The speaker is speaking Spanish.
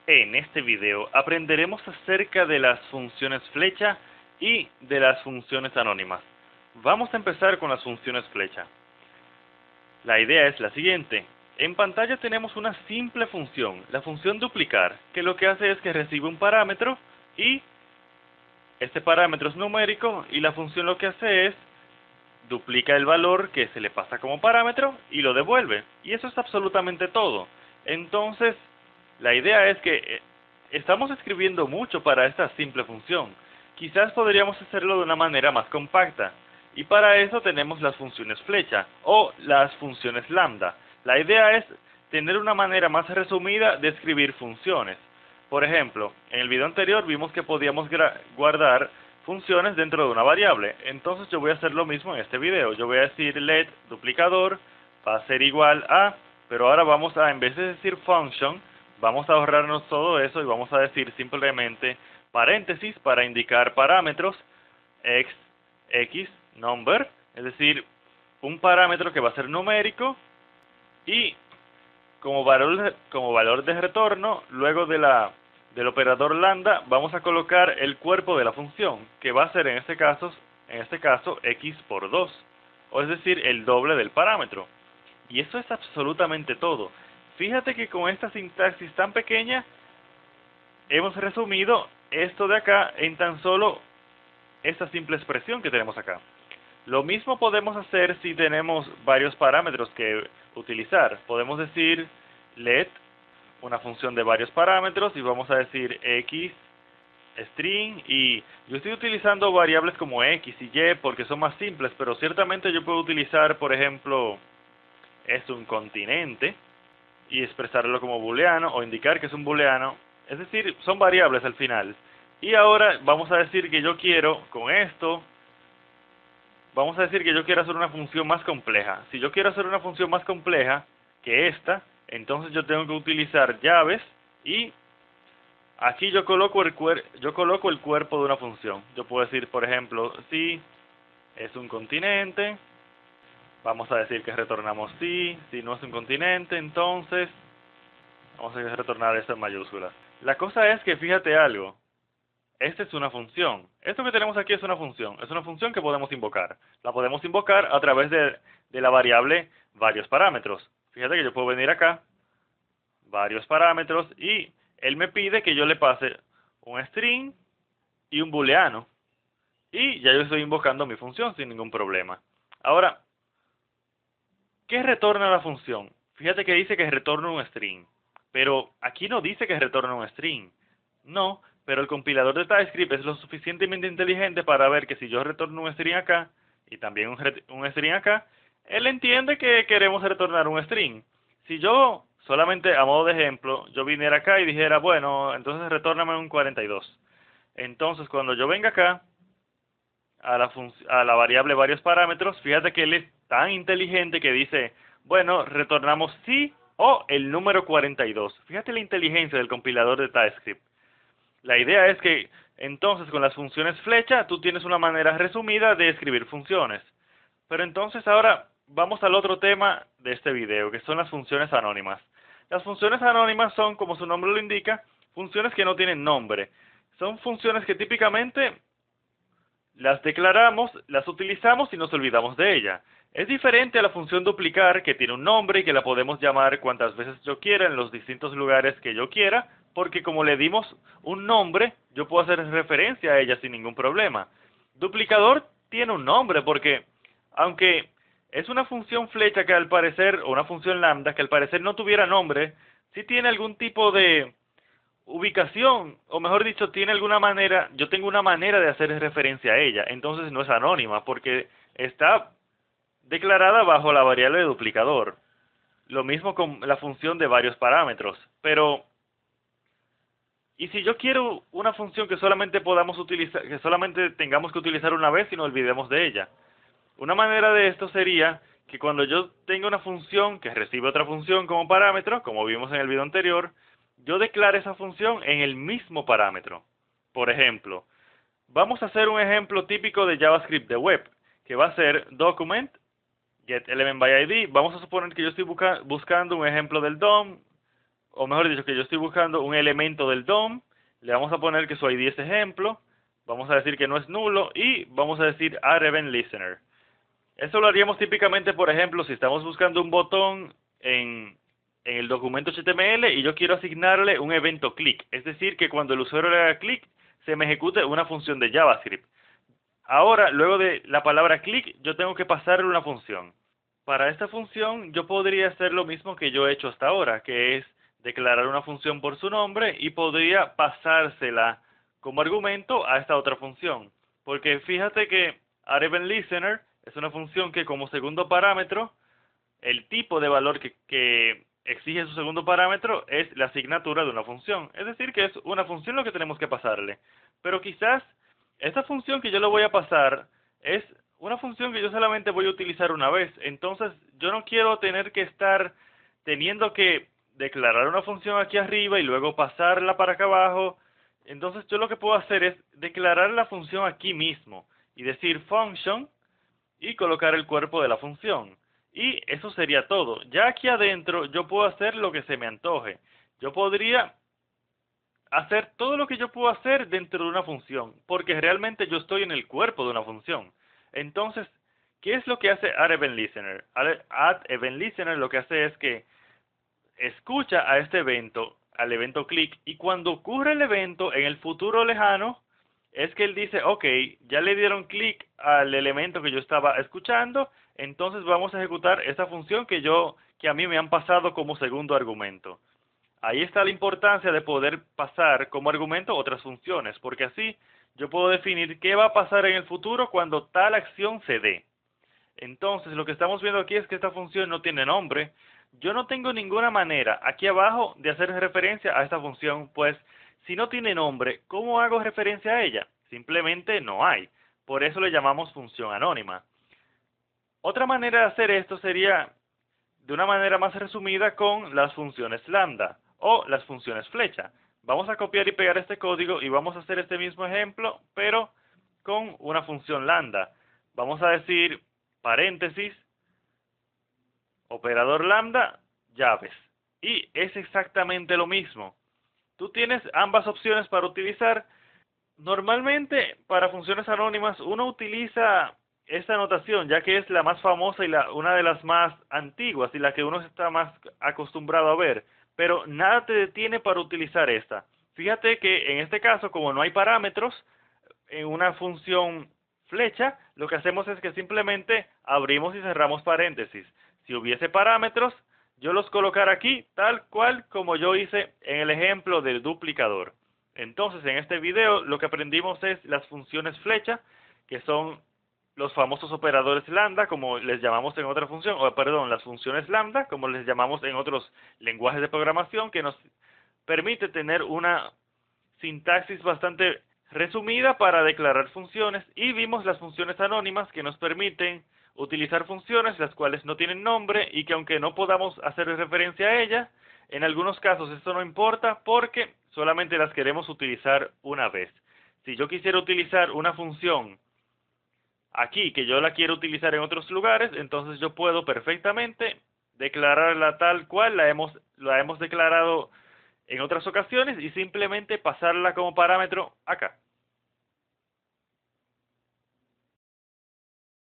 En este video aprenderemos acerca de las funciones flecha y de las funciones anónimas. Vamos a empezar con las funciones flecha. La idea es la siguiente. En pantalla tenemos una simple función, la función duplicar, que lo que hace es que recibe un parámetro y este parámetro es numérico y la función lo que hace es duplica el valor que se le pasa como parámetro y lo devuelve. Y eso es absolutamente todo. Entonces, la idea es que estamos escribiendo mucho para esta simple función. Quizás podríamos hacerlo de una manera más compacta. Y para eso tenemos las funciones flecha o las funciones lambda. La idea es tener una manera más resumida de escribir funciones. Por ejemplo, en el video anterior vimos que podíamos guardar funciones dentro de una variable. Entonces yo voy a hacer lo mismo en este video. Yo voy a decir let duplicador va a ser igual a, pero ahora vamos a, en vez de decir function, vamos a ahorrarnos todo eso y vamos a decir simplemente paréntesis para indicar parámetros x number, es decir, un parámetro que va a ser numérico y como valor de retorno, luego del operador lambda, vamos a colocar el cuerpo de la función, que va a ser en este caso x por 2, o es decir, el doble del parámetro. Y eso es absolutamente todo. Fíjate que con esta sintaxis tan pequeña, hemos resumido esto de acá en tan solo esta simple expresión que tenemos acá. Lo mismo podemos hacer si tenemos varios parámetros que utilizar. Podemos decir let, una función de varios parámetros, y vamos a decir x string, y yo estoy utilizando variables como x y y porque son más simples, pero ciertamente yo puedo utilizar, por ejemplo, es un continente, y expresarlo como booleano, o indicar que es un booleano, es decir, son variables al final. Y ahora vamos a decir que yo quiero, con esto, vamos a decir que yo quiero hacer una función más compleja. Si yo quiero hacer una función más compleja que esta, entonces yo tengo que utilizar llaves y aquí yo coloco el cuerpo de una función. Yo puedo decir, por ejemplo, si es un continente, vamos a decir que retornamos si no es un continente, entonces vamos a retornar esto en mayúsculas. La cosa es que fíjate algo. Esta es una función. Esto que tenemos aquí es una función. Es una función que podemos invocar. La podemos invocar a través de la variable varios parámetros. Fíjate que yo puedo venir acá, varios parámetros, y él me pide que yo le pase un string y un booleano. Y ya yo estoy invocando mi función sin ningún problema. Ahora, ¿qué retorna la función? Fíjate que dice que retorna un string. Pero aquí no dice que retorna un string. No, pero el compilador de TypeScript es lo suficientemente inteligente para ver que si yo retorno un string acá y también un string acá, él entiende que queremos retornar un string. Si yo, solamente a modo de ejemplo, yo viniera acá y dijera, bueno, entonces retórname un 42. Entonces cuando yo venga acá, a la variable varios parámetros, fíjate que él es tan inteligente que dice, bueno, retornamos sí o el número 42. Fíjate la inteligencia del compilador de TypeScript. La idea es que entonces con las funciones flecha tú tienes una manera resumida de escribir funciones. Pero entonces ahora vamos al otro tema de este video, que son las funciones anónimas. Las funciones anónimas son, como su nombre lo indica, funciones que no tienen nombre. Son funciones que típicamente las declaramos, las utilizamos y nos olvidamos de ella. Es diferente a la función duplicar, que tiene un nombre y que la podemos llamar cuantas veces yo quiera en los distintos lugares que yo quiera, porque como le dimos un nombre, yo puedo hacer referencia a ella sin ningún problema. Duplicador tiene un nombre porque, aunque es una función flecha que al parecer, o una función lambda que al parecer no tuviera nombre, sí tiene algún tipo de ubicación, o mejor dicho, tiene alguna manera, yo tengo una manera de hacer referencia a ella, entonces no es anónima, porque está declarada bajo la variable de duplicador. Lo mismo con la función de varios parámetros, pero ¿y si yo quiero una función que solamente podamos utilizar, que solamente tengamos que utilizar una vez y no olvidemos de ella? Una manera de esto sería que cuando yo tenga una función que recibe otra función como parámetro, como vimos en el video anterior, yo declare esa función en el mismo parámetro. Por ejemplo, vamos a hacer un ejemplo típico de JavaScript de web, que va a ser document getElementById. Vamos a suponer que yo estoy buscando un ejemplo del DOM, o mejor dicho, que yo estoy buscando un elemento del DOM, le vamos a poner que su ID es ejemplo, vamos a decir que no es nulo y vamos a decir addEventListener. Eso lo haríamos típicamente, por ejemplo, si estamos buscando un botón en el documento HTML y yo quiero asignarle un evento click, es decir, que cuando el usuario le haga clic, se me ejecute una función de JavaScript. Ahora, luego de la palabra click, yo tengo que pasarle una función. Para esta función, yo podría hacer lo mismo que yo he hecho hasta ahora, que es declarar una función por su nombre y podría pasársela como argumento a esta otra función. Porque fíjate que addEventListener es una función que como segundo parámetro, el tipo de valor que exige su segundo parámetro es la asignatura de una función. Es decir, que es una función lo que tenemos que pasarle. Pero quizás esta función que yo le voy a pasar es una función que yo solamente voy a utilizar una vez. Entonces, yo no quiero tener que estar teniendo que declarar una función aquí arriba y luego pasarla para acá abajo. Entonces, yo lo que puedo hacer es declarar la función aquí mismo y decir function y colocar el cuerpo de la función. Y eso sería todo. Ya aquí adentro yo puedo hacer lo que se me antoje. Yo podría hacer todo lo que yo puedo hacer dentro de una función, porque realmente yo estoy en el cuerpo de una función. Entonces, ¿qué es lo que hace addEventListener? addEventListener lo que hace es que escucha a este evento, al evento click, y cuando ocurre el evento en el futuro lejano, es que él dice, ok, ya le dieron clic al elemento que yo estaba escuchando, entonces vamos a ejecutar esa función que a mí me han pasado como segundo argumento. Ahí está la importancia de poder pasar como argumento otras funciones, porque así yo puedo definir qué va a pasar en el futuro cuando tal acción se dé. Entonces, lo que estamos viendo aquí es que esta función no tiene nombre. Yo no tengo ninguna manera aquí abajo de hacer referencia a esta función, pues si no tiene nombre, ¿cómo hago referencia a ella? Simplemente no hay. Por eso le llamamos función anónima. Otra manera de hacer esto sería de una manera más resumida con las funciones lambda o las funciones flecha. Vamos a copiar y pegar este código y vamos a hacer este mismo ejemplo, pero con una función lambda. Vamos a decir paréntesis, operador lambda, llaves. Y es exactamente lo mismo. Tú tienes ambas opciones para utilizar. Normalmente, para funciones anónimas, uno utiliza esta notación, ya que es la más famosa y una de las más antiguas y la que uno está más acostumbrado a ver. Pero nada te detiene para utilizar esta. Fíjate que en este caso, como no hay parámetros, en una función flecha, lo que hacemos es que simplemente abrimos y cerramos paréntesis. Si hubiese parámetros, yo los colocara aquí, tal cual como yo hice en el ejemplo del duplicador. Entonces, en este video lo que aprendimos es las funciones flecha, que son los famosos operadores lambda, como les llamamos en otra función, o perdón, las funciones lambda, como les llamamos en otros lenguajes de programación, que nos permite tener una sintaxis bastante resumida para declarar funciones, y vimos las funciones anónimas que nos permiten utilizar funciones las cuales no tienen nombre y que aunque no podamos hacer referencia a ellas, en algunos casos esto no importa porque solamente las queremos utilizar una vez. Si yo quisiera utilizar una función aquí que yo la quiero utilizar en otros lugares, entonces yo puedo perfectamente declararla tal cual la hemos declarado en otras ocasiones y simplemente pasarla como parámetro acá.